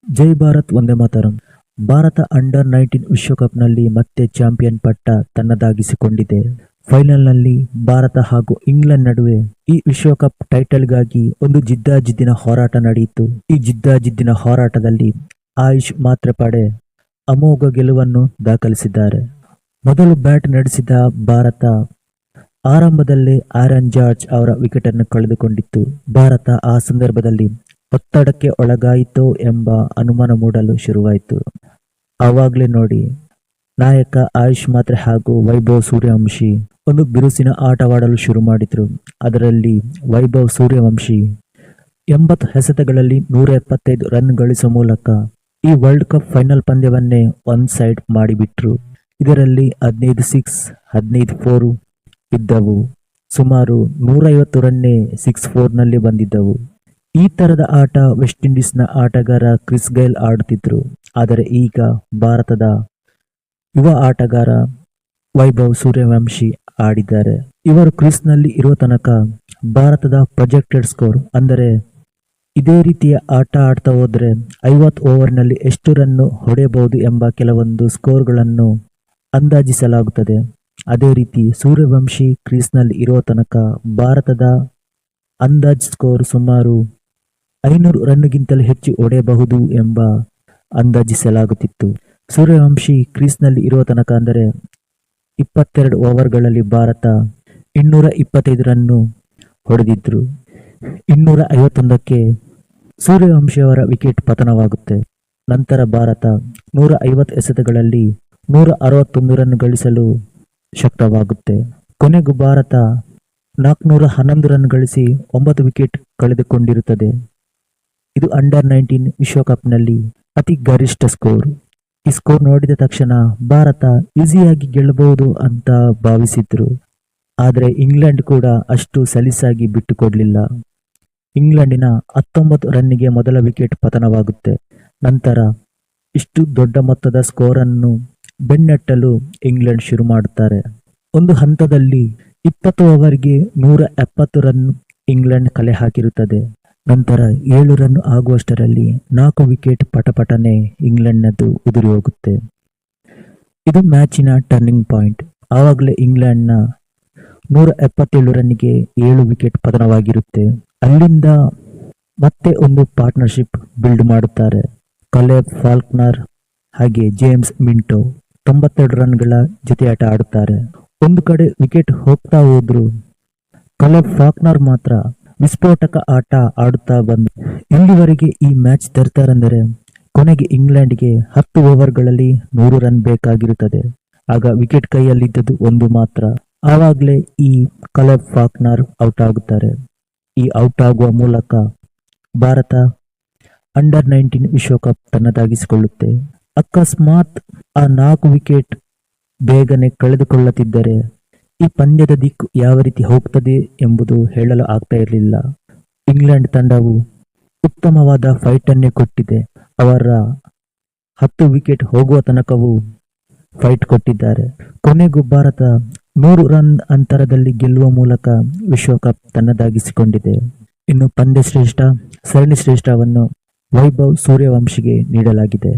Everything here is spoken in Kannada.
ಜೈ ಭಾರತ್ ವಂದೇ ಮಾತರಂ. ಭಾರತ ಅಂಡರ್-19 ವಿಶ್ವಕಪ್ನಲ್ಲಿ ಮತ್ತೆ ಚಾಂಪಿಯನ್ ಪಟ್ಟ ತನ್ನದಾಗಿಸಿಕೊಂಡಿದೆ. ಫೈನಲ್ನಲ್ಲಿ ಭಾರತ ಹಾಗೂ ಇಂಗ್ಲೆಂಡ್ ನಡುವೆ ಈ ವಿಶ್ವಕಪ್ ಟೈಟಲ್ಗಾಗಿ ಒಂದು ಜಿದ್ದಾಜಿದ್ದಿನ ಹೋರಾಟ ನಡೆಯಿತು. ಈ ಜಿದ್ದಾಜಿದ್ದಿನ ಹೋರಾಟದಲ್ಲಿ ಆಯುಷ್ ಮಾತ್ರೆಪಾಡೆ ಅಮೋಘ ಗೆಲುವನ್ನು ದಾಖಲಿಸಿದ್ದಾರೆ. ಮೊದಲು ಬ್ಯಾಟ್ ನಡೆಸಿದ ಭಾರತ ಆರಂಭದಲ್ಲೇ ಆರನ್ ಜಾರ್ಜ್ ಅವರ ವಿಕೆಟನ್ನು ಕಳೆದುಕೊಂಡಿತ್ತು. ಭಾರತ ಆ ಸಂದರ್ಭದಲ್ಲಿ ಒತ್ತಡಕ್ಕೆ ಒಳಗಾಯಿತೋ ಎಂಬ ಅನುಮಾನ ಮೂಡಲು ಶುರುವಾಯಿತು. ಆವಾಗಲೇ ನೋಡಿ, ನಾಯಕ ಆಯುಷ್ ಮಾತ್ರೆ ಹಾಗೂ ವೈಭವ್ ಸೂರ್ಯವಂಶಿ ಒಂದು ಬಿರುಸಿನ ಆಟವಾಡಲು ಶುರು ಮಾಡಿದ್ರು. ಅದರಲ್ಲಿ ವೈಭವ್ ಸೂರ್ಯವಂಶಿ 80 ಎಸೆತಗಳಲ್ಲಿ 175 ರನ್ ಗಳಿಸುವ ಮೂಲಕ ಈ ವರ್ಲ್ಡ್ ಕಪ್ ಫೈನಲ್ ಪಂದ್ಯವನ್ನೇ ಒನ್ ಸೈಡ್ ಮಾಡಿಬಿಟ್ರು. ಇದರಲ್ಲಿ 15 ಸಿಕ್ಸ್, 15 4 ಇದ್ದವು. ಸುಮಾರು 150 ರನ್ನೇ 6-4ನಲ್ಲಿ ಬಂದಿದ್ದವು. ಈ ತರದ ಆಟ ವೆಸ್ಟ್ ಇಂಡೀಸ್ನ ಆಟಗಾರ ಕ್ರಿಸ್ ಗೈಲ್ ಆಡುತ್ತಿದ್ರು. ಆದರೆ ಈಗ ಭಾರತದ ಯುವ ಆಟಗಾರ ವೈಭವ್ ಸೂರ್ಯವಂಶಿ ಆಡಿದ್ದಾರೆ. ಇವರು ಕ್ರೀಸ್ನಲ್ಲಿ ಇರುವ ತನಕ ಭಾರತದ ಪ್ರೊಜೆಕ್ಟೆಡ್ ಸ್ಕೋರ್, ಅಂದರೆ ಇದೇ ರೀತಿಯ ಆಟ ಆಡ್ತಾ ಹೋದ್ರೆ 50 ಓವರ್ನಲ್ಲಿ ಎಷ್ಟು ರನ್ನು ಹೊಡೆಯಬಹುದು ಎಂಬ ಕೆಲವೊಂದು ಸ್ಕೋರ್ಗಳನ್ನು ಅಂದಾಜಿಸಲಾಗುತ್ತದೆ. ಅದೇ ರೀತಿ ಸೂರ್ಯವಂಶಿ ಕ್ರೀಸ್ನಲ್ಲಿ ಇರೋ ತನಕ ಭಾರತದ ಅಂದಾಜ್ ಸ್ಕೋರ್ ಸುಮಾರು 500 ರನ್ಗಿಂತಲೂ ಹೆಚ್ಚು ಹೊಡೆಯಬಹುದು ಎಂಬ ಅಂದಾಜಿಸಲಾಗುತ್ತಿತ್ತು. ಸೂರ್ಯವಂಶಿ ಕ್ರೀಸ್ನಲ್ಲಿ ಇರುವ ತನಕ ಅಂದರೆ 22 ಓವರ್ಗಳಲ್ಲಿ ಭಾರತ 225 ರನ್ನು ಹೊಡೆದಿದ್ರು. 251ಕ್ಕೆ ಸೂರ್ಯವಂಶಿಯವರ ವಿಕೆಟ್ ಪತನವಾಗುತ್ತೆ. ನಂತರ ಭಾರತ 150 ಎಸೆತಗಳಲ್ಲಿ 161 ರನ್ ಗಳಿಸಲು ಶಕ್ತವಾಗುತ್ತೆ. ಕೊನೆಗೂ ಭಾರತ 411 ರನ್ ಗಳಿಸಿ 9 ವಿಕೆಟ್ ಕಳೆದುಕೊಂಡಿರುತ್ತದೆ. ಇದು ಅಂಡರ್-19 ವಿಶ್ವಕಪ್ನಲ್ಲಿ ಅತಿ ಗರಿಷ್ಠ ಸ್ಕೋರ್. ಈ ಸ್ಕೋರ್ ನೋಡಿದ ತಕ್ಷಣ ಭಾರತ ಈಸಿಯಾಗಿ ಗೆಲ್ಲಬಹುದು ಅಂತ ಭಾವಿಸಿದ್ರು. ಆದರೆ ಇಂಗ್ಲೆಂಡ್ ಕೂಡ ಅಷ್ಟು ಸಲೀಸಾಗಿ ಬಿಟ್ಟುಕೊಡ್ಲಿಲ್ಲ. ಇಂಗ್ಲೆಂಡಿನ 19 ರನ್ನಿಗೆ ಮೊದಲ ವಿಕೆಟ್ ಪತನವಾಗುತ್ತೆ. ನಂತರ ಇಷ್ಟು ದೊಡ್ಡ ಮೊತ್ತದ ಸ್ಕೋರನ್ನು ಬೆನ್ನಟ್ಟಲು ಇಂಗ್ಲೆಂಡ್ ಶುರು ಮಾಡುತ್ತಾರೆ. ಒಂದು ಹಂತದಲ್ಲಿ 20 ಓವರ್ಗೆ 170 ರನ್ ಇಂಗ್ಲೆಂಡ್ ಕಲೆ ಹಾಕಿರುತ್ತದೆ. ನಂತರ 7 ರನ್ ಆಗುವಷ್ಟರಲ್ಲಿ 4 ವಿಕೆಟ್ ಪಟಪಟನೆ ಇಂಗ್ಲೆಂಡ್ನದ್ದು ಉದುರಿ ಹೋಗುತ್ತೆ. ಇದು ಮ್ಯಾಚಿನ ಟರ್ನಿಂಗ್ ಪಾಯಿಂಟ್. ಆವಾಗಲೇ ಇಂಗ್ಲೆಂಡ್ನ 177 ರನ್ನಿಗೆ 7 ವಿಕೆಟ್ ಪತನವಾಗಿರುತ್ತೆ. ಅಲ್ಲಿಂದ ಮತ್ತೆ ಒಂದು ಪಾರ್ಟ್ನರ್ಶಿಪ್ ಬಿಲ್ಡ್ ಮಾಡುತ್ತಾರೆ. ಕಲೇಬ್ ಫಾಲ್ಕ್ನರ್ ಹಾಗೆ ಜೇಮ್ಸ್ ಮಿಂಟೋ 92 ರನ್ಗಳ ಜೊತೆಯಾಟ ಆಡುತ್ತಾರೆ. ಒಂದು ಕಡೆ ವಿಕೆಟ್ ಹೋಗ್ತಾ ಹೋದ್ರು, ಕಲೇಬ್ ಫಾಲ್ಕ್ನರ್ ಮಾತ್ರ ವಿಸ್ಫೋಟಕ ಆಟ ಆಡುತ್ತಾ ಬಂದು ಇಲ್ಲಿವರೆಗೆ ಈ ಮ್ಯಾಚ್ ತರ್ತಾರೆಂದರೆ ಕೊನೆಗೆ ಇಂಗ್ಲೆಂಡ್ಗೆ 10 ಓವರ್ಗಳಲ್ಲಿ 100 ರನ್ ಬೇಕಾಗಿರುತ್ತದೆ. ಆಗ ವಿಕೆಟ್ ಕೈಯಲ್ಲಿದ್ದದ್ದು ಒಂದು ಮಾತ್ರ. ಆವಾಗಲೇ ಈ ಕಲೇಬ್ ಫಾಲ್ಕ್ನರ್ ಔಟ್ ಆಗುತ್ತಾರೆ. ಈ ಔಟ್ ಆಗುವ ಮೂಲಕ ಭಾರತ ಅಂಡರ್-19 ವಿಶ್ವಕಪ್ ತನ್ನದಾಗಿಸಿಕೊಳ್ಳುತ್ತೆ. ಅಕಸ್ಮಾತ್ ಆ 4 ವಿಕೆಟ್ ಬೇಗನೆ ಕಳೆದುಕೊಳ್ಳುತ್ತಿದ್ದರೆ ಈ ಪಂದ್ಯದ ದಿಕ್ಕು ಯಾವ ರೀತಿ ಹೋಗ್ತದೆ ಎಂಬುದು ಹೇಳಲು ಆಗ್ತಾ ಇರಲಿಲ್ಲ. ಇಂಗ್ಲೆಂಡ್ ತಂಡವು ಉತ್ತಮವಾದ ಫೈಟನ್ನೇ ಕೊಟ್ಟಿದೆ. ಅವರ 10 ವಿಕೆಟ್ ಹೋಗುವ ತನಕವೂ ಫೈಟ್ ಕೊಟ್ಟಿದ್ದಾರೆ. ಕೊನೆಗೂ ಭಾರತ 100 ರನ್ ಅಂತರದಲ್ಲಿ ಗೆಲ್ಲುವ ಮೂಲಕ ವಿಶ್ವಕಪ್ ತನ್ನದಾಗಿಸಿಕೊಂಡಿದೆ. ಇನ್ನು ಪಂದ್ಯ ಶ್ರೇಷ್ಠ, ಸರಣಿ ಶ್ರೇಷ್ಠವನ್ನು ವೈಭವ್ ಸೂರ್ಯವಂಶಿಗೆ ನೀಡಲಾಗಿದೆ.